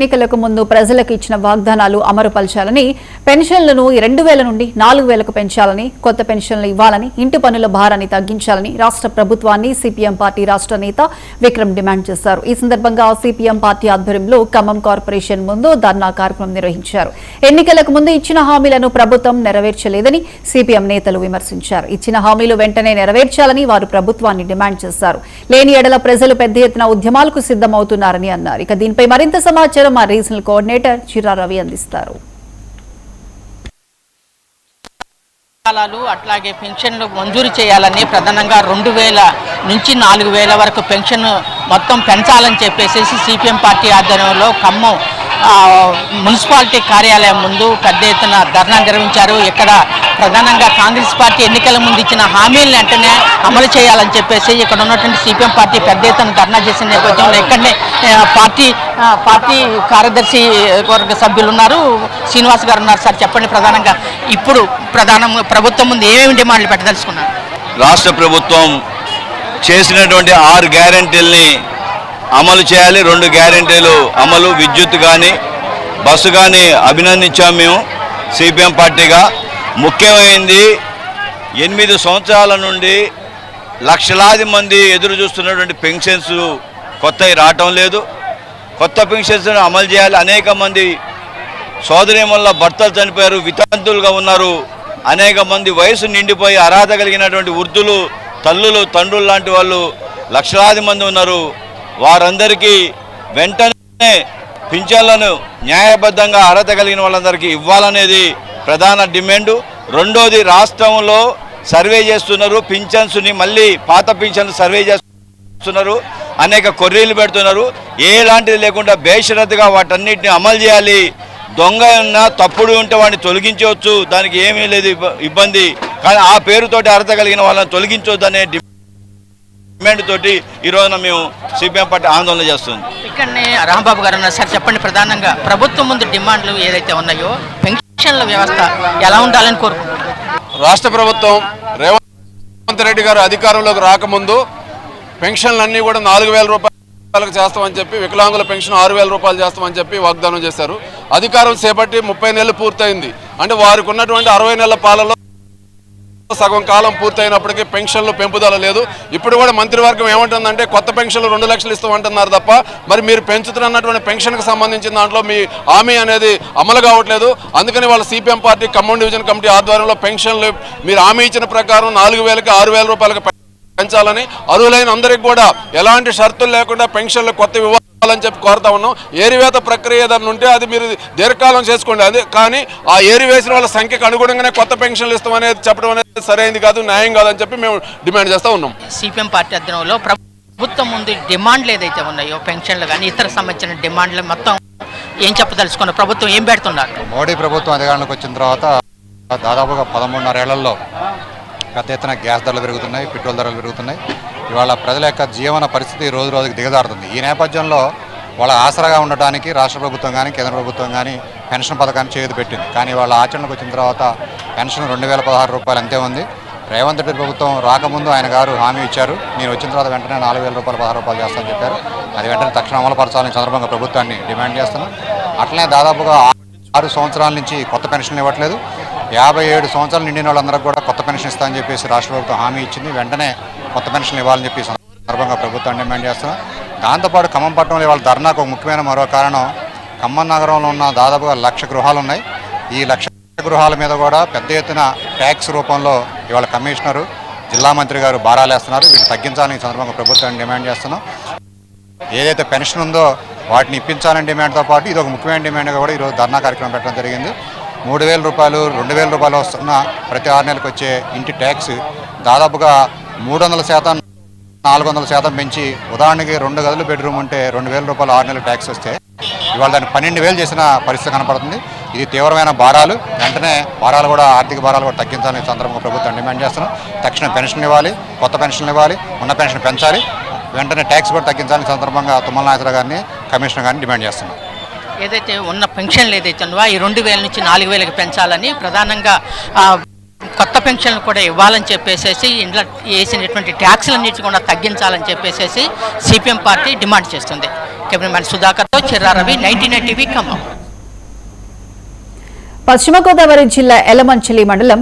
ఎన్నికలకు ముందు ప్రజలకు ఇచ్చిన వాగ్దానాలు అమలుపరచాలని, పెన్షన్లను 2000 నుండి 4000కు పెంచాలని, కొత్త పెన్షన్లు ఇవ్వాలని, ఇంటి పన్నుల భారాన్ని తగ్గించాలని రాష్ట్ర ప్రభుత్వాన్ని సిపిఎం పార్టీ రాష్ట్ర నేత విక్రమ్ డిమాండ్ చేశారు. ఈ సందర్భంగా సిపిఎం పార్టీ ఆధ్వర్యంలో ఖమ్మం కార్పొరేషన్ ముందు ధర్నా కార్యక్రమం నిర్వహించారు. ఎన్నికలకు ముందు ఇచ్చిన హామీలను ప్రభుత్వం నెరవేర్చలేదని సిపిఎం నేతలు విమర్శించారు. ఇచ్చిన హామీలు వెంటనే నెరవేర్చాలని వారు ప్రభుత్వాన్ని డిమాండ్ చేశారు. లేని ఎడల ప్రజలు పెద్ద ఎత్తున ఉద్యమాలకు సిద్ధమవుతున్నారని అన్నారు. ఇక దీనిపై మరింత సమాచారం మా రీజనల్ కోఆర్డినేటర్ చిరా రవి అందిస్తారు. అట్లాగే పెన్షన్లు మంజూరు చేయాలని ప్రధానంగా 2000 నుంచి 4000 వరకు పెన్షన్ మొత్తం పెంచాలని చెప్పేసి సిపిఎం పార్టీ ఆధ్వర్యంలో ఖమ్మం మున్సిపాలిటీ కార్యాలయం ముందు పెద్ద ఎత్తున ధర్నా నిర్వహించారు. ఇక్కడ ప్రధానంగా కాంగ్రెస్ పార్టీ ఎన్నికల ముందు ఇచ్చిన హామీలను వెంటనే అమలు చేయాలని చెప్పేసి ఇక్కడ ఉన్నటువంటి సిపిఎం పార్టీ పెద్ద ఎత్తున ధర్నా చేసిన నేపథ్యంలో ఇక్కడనే పార్టీ కార్యదర్శి వర్గ సభ్యులు ఉన్నారు, శ్రీనివాస్ గారు ఉన్నారు. సార్ చెప్పండి, ప్రధానంగా ఇప్పుడు ప్రభుత్వం ముందు ఏమేమి డిమాండ్లు పెట్టదలుచుకున్నారు? రాష్ట్ర ప్రభుత్వం చేసినటువంటి 6 గ్యారెంటీల్ని అమలు చేయాలి. 2 గ్యారెంటీలు అమలు, విద్యుత్ కానీ బస్సు కానీ అభినందించాము మేము సిపిఎం పార్టీగా. ముఖ్యమైనది 8 సంవత్సరాల నుండి లక్షలాది మంది ఎదురు చూస్తున్నటువంటి పెన్షన్స్ కొత్తవి రావటం లేదు. కొత్త పెన్షన్స్ అమలు చేయాలి. అనేక మంది సోదరీమణుల భర్తలు చనిపోయారు, వితంతులుగా ఉన్నారు. అనేక మంది వయసు నిండిపోయి అర్హత కలిగినటువంటి వృద్ధులు, తల్లులు, తండ్రులు లాంటి వాళ్ళు లక్షలాది మంది ఉన్నారు. వారందరికీ వెంటనే పింఛన్లను న్యాయబద్ధంగా అర్హత కలిగిన వాళ్ళందరికీ ఇవ్వాలనేది ప్రధాన డిమాండు. రెండోది, రాష్ట్రంలో సర్వే చేస్తున్నారు, పింఛన్స్ని మళ్ళీ పాత పింఛన్లు సర్వే చేస్తున్నారు, అనేక కొర్రీలు పెడుతున్నారు. ఎలాంటిది లేకుండా బేషరతుగా వాటన్నిటిని అమలు చేయాలి. దొంగ ఉన్నా తప్పుడు ఉంటే వాడిని తొలగించవచ్చు, దానికి ఏమీ లేదు ఇబ్బంది. కానీ ఆ పేరుతోటి అర్హత కలిగిన వాళ్ళని తొలగించవద్దు అనే డిమాండ్ తోటి ఈ రోజున మేము సిపిఎం పార్టీ ఆందోళన చేస్తుంది. ఇక్కడనే రాంబాబు గారు ఉన్నారు. సార్ చెప్పండి, ప్రధానంగా ప్రభుత్వం ముందు డిమాండ్లు ఏదైతే ఉన్నాయో పెన్షన్ల వ్యవస్థ ఎలా ఉండాలని కోరుకుంటున్నారు? రాష్ట్ర ప్రభుత్వం రేవంత్ రెడ్డి గారు అధికారంలోకి రాకముందు పెన్షన్లన్నీ కూడా 4000 రూపాయలకు చేస్తామని చెప్పి, వికలాంగుల పెన్షన్ 6000 రూపాయలు చేస్తామని చెప్పి వాగ్దానం చేశారు. అధికారం చేపట్టి 30 నెలలు పూర్తయింది. అంటే వారికి ఉన్నటువంటి 60 నెలల పాలలో సగం కాలం పూర్తయినప్పటికీ పెన్షన్లు పెంపుదల లేదు. ఇప్పుడు కూడా మంత్రివర్గం ఏమంటుందంటే కొత్త పెన్షన్లు 2 లక్షలు ఇస్తామంటున్నారు తప్ప మరి మీరు పెంచుతున్నటువంటి పెన్షన్కి సంబంధించిన దాంట్లో మీ హామీ అనేది అమలు కావట్లేదు. అందుకని వాళ్ళ CPM party Khammam division committee ఆధ్వర్యంలో పెన్షన్లు మీరు హామీ ఇచ్చిన ప్రకారం 4000కి 6000 రూపాయలకు పెంచాలని, అర్హులైన అందరికి కూడా ఎలాంటి షరతులు లేకుండా పెన్షన్లు కొత్త ఇవ్వాలని చెప్పి కోరుతా ఉన్నాం. ఏరివేత ప్రక్రియ ఏదైనా ఉంటే అది మీరు దీర్ఘకాలం చేసుకోండి. అదే కానీ ఆ ఏరివేసిన వాళ్ళ సంఖ్యకు అనుగుణంగానే కొత్త పెన్షన్లు ఇస్తామనేది చెప్పడం అనేది సరైనది కాదు, న్యాయం కాదని చెప్పి మేము డిమాండ్ చేస్తూ ఉన్నాం. సిపిఎం పార్టీ అధ్యయనంలో ప్రభుత్వం ముందు డిమాండ్లు ఏదైతే ఉన్నాయో పెన్షన్లు కానీ ఇతర సంబంధించిన డిమాండ్లు మొత్తం ఏం చెప్పదలుచుకున్న ప్రభుత్వం ఏం పెడుతున్నారు? మోడీ ప్రభుత్వం అధికారంలోకి వచ్చిన తర్వాత దాదాపుగా 13.5 ఏళ్లలో పెద్ద ఎత్తున గ్యాస్ ధరలు పెరుగుతున్నాయి, పెట్రోల్ ధరలు పెరుగుతున్నాయి. ఇవాళ ప్రజల యొక్క జీవన పరిస్థితి రోజు రోజుకి దిగజారుతుంది. ఈ నేపథ్యంలో వాళ్ళ ఆసరాగా ఉండటానికి రాష్ట్ర ప్రభుత్వం కానీ కేంద్ర ప్రభుత్వం కానీ పెన్షన్ పథకాన్ని చేతి పెట్టింది. కానీ వాళ్ళ ఆచరణకు వచ్చిన తర్వాత పెన్షన్ 2016 రూపాయలు అంతే ఉంది. రేవంత్ రెడ్డి ప్రభుత్వం రాకముందు ఆయన గారు హామీ ఇచ్చారు, నేను వచ్చిన తర్వాత వెంటనే 4000 రూపాయలు 16 రూపాయలు చేస్తామని చెప్పారు. అది వెంటనే తక్షణం అమలుపరచాలని సందర్భంగా ప్రభుత్వాన్ని డిమాండ్ చేస్తున్నాం. అట్లనే దాదాపుగా 6 సంవత్సరాల నుంచి కొత్త పెన్షన్లు ఇవ్వట్లేదు. 57 సంవత్సరాలు నిండిన వాళ్ళందరికీ కూడా కొత్త పెన్షన్ ఇస్తామని చెప్పేసి రాష్ట్ర ప్రభుత్వం హామీ ఇచ్చింది. వెంటనే కొత్త పెన్షన్లు ఇవ్వాలని చెప్పి సందర్భంగా ప్రభుత్వాన్ని డిమాండ్ చేస్తున్నాం. దాంతోపాటు ఖమ్మం పట్టణంలో ఇవాళ ధర్నాకు ఒక ముఖ్యమైన మరో కారణం, ఖమ్మం నగరంలో ఉన్న దాదాపుగా 1,00,000 గృహాలు ఉన్నాయి. ఈ 1,00,000 గృహాల మీద కూడా పెద్ద ఎత్తున ట్యాక్స్ రూపంలో ఇవాళ కమిషనరు, జిల్లా మంత్రి గారు భారాలేస్తున్నారు. వీళ్ళు తగ్గించాలని ఈ సందర్భంగా ప్రభుత్వాన్ని డిమాండ్ చేస్తున్నాం. ఏదైతే పెన్షన్ ఉందో వాటిని ఇప్పించాలని డిమాండ్తో పాటు ఇది ఒక ముఖ్యమైన డిమాండ్గా కూడా ఈరోజు ధర్నా కార్యక్రమం పెట్టడం జరిగింది. 3000 రూపాయలు 2000 రూపాయలు వస్తున్న ప్రతి 6 నెలలకు వచ్చే ఇంటి ట్యాక్స్ దాదాపుగా 300%, 400% పెంచి, ఉదాహరణకి 2 గదులు బెడ్రూమ్ ఉంటే 2000 రూపాయలు 6 నెలలు ట్యాక్స్ వస్తే ఇవాళ దాన్ని 12,000 చేసిన పరిస్థితి కనపడుతుంది. ఇది తీవ్రమైన భారాలు. వెంటనే భారాలు కూడా ఆర్థిక భారాలు కూడా తగ్గించాలని సందర్భంగా ప్రభుత్వం డిమాండ్ చేస్తున్నాం. తక్షణ పెన్షన్ ఇవ్వాలి, కొత్త పెన్షన్లు ఇవ్వాలి, ఉన్న పెన్షన్ పెంచాలి, వెంటనే ట్యాక్స్ కూడా తగ్గించాలని సందర్భంగా తుమ్మల నాయకులు గారిని కమిషనర్ గారిని డిమాండ్ చేస్తున్నాం. ఏదైతే ఉన్న పెన్షన్లు ఏదైతే ఉన్నాయో ఈ 2000 నుంచి 4000కి పెంచాలని, ప్రధానంగా కొత్త పెన్షన్లు కూడా ఇవ్వాలని చెప్పేసి ఇంట్లో వేసినటువంటి ట్యాక్స్లన్నిటి కూడా తగ్గించాలని చెప్పేసి సిపిఎం పార్టీ డిమాండ్ చేస్తుంది. కెమెరామెన్ సుధాకర్తో చిర్రా రవి, 99 టీవీ ఖమ్మం. పశ్చిమ గోదావరి జిల్లా ఎలమంచిలి మండలం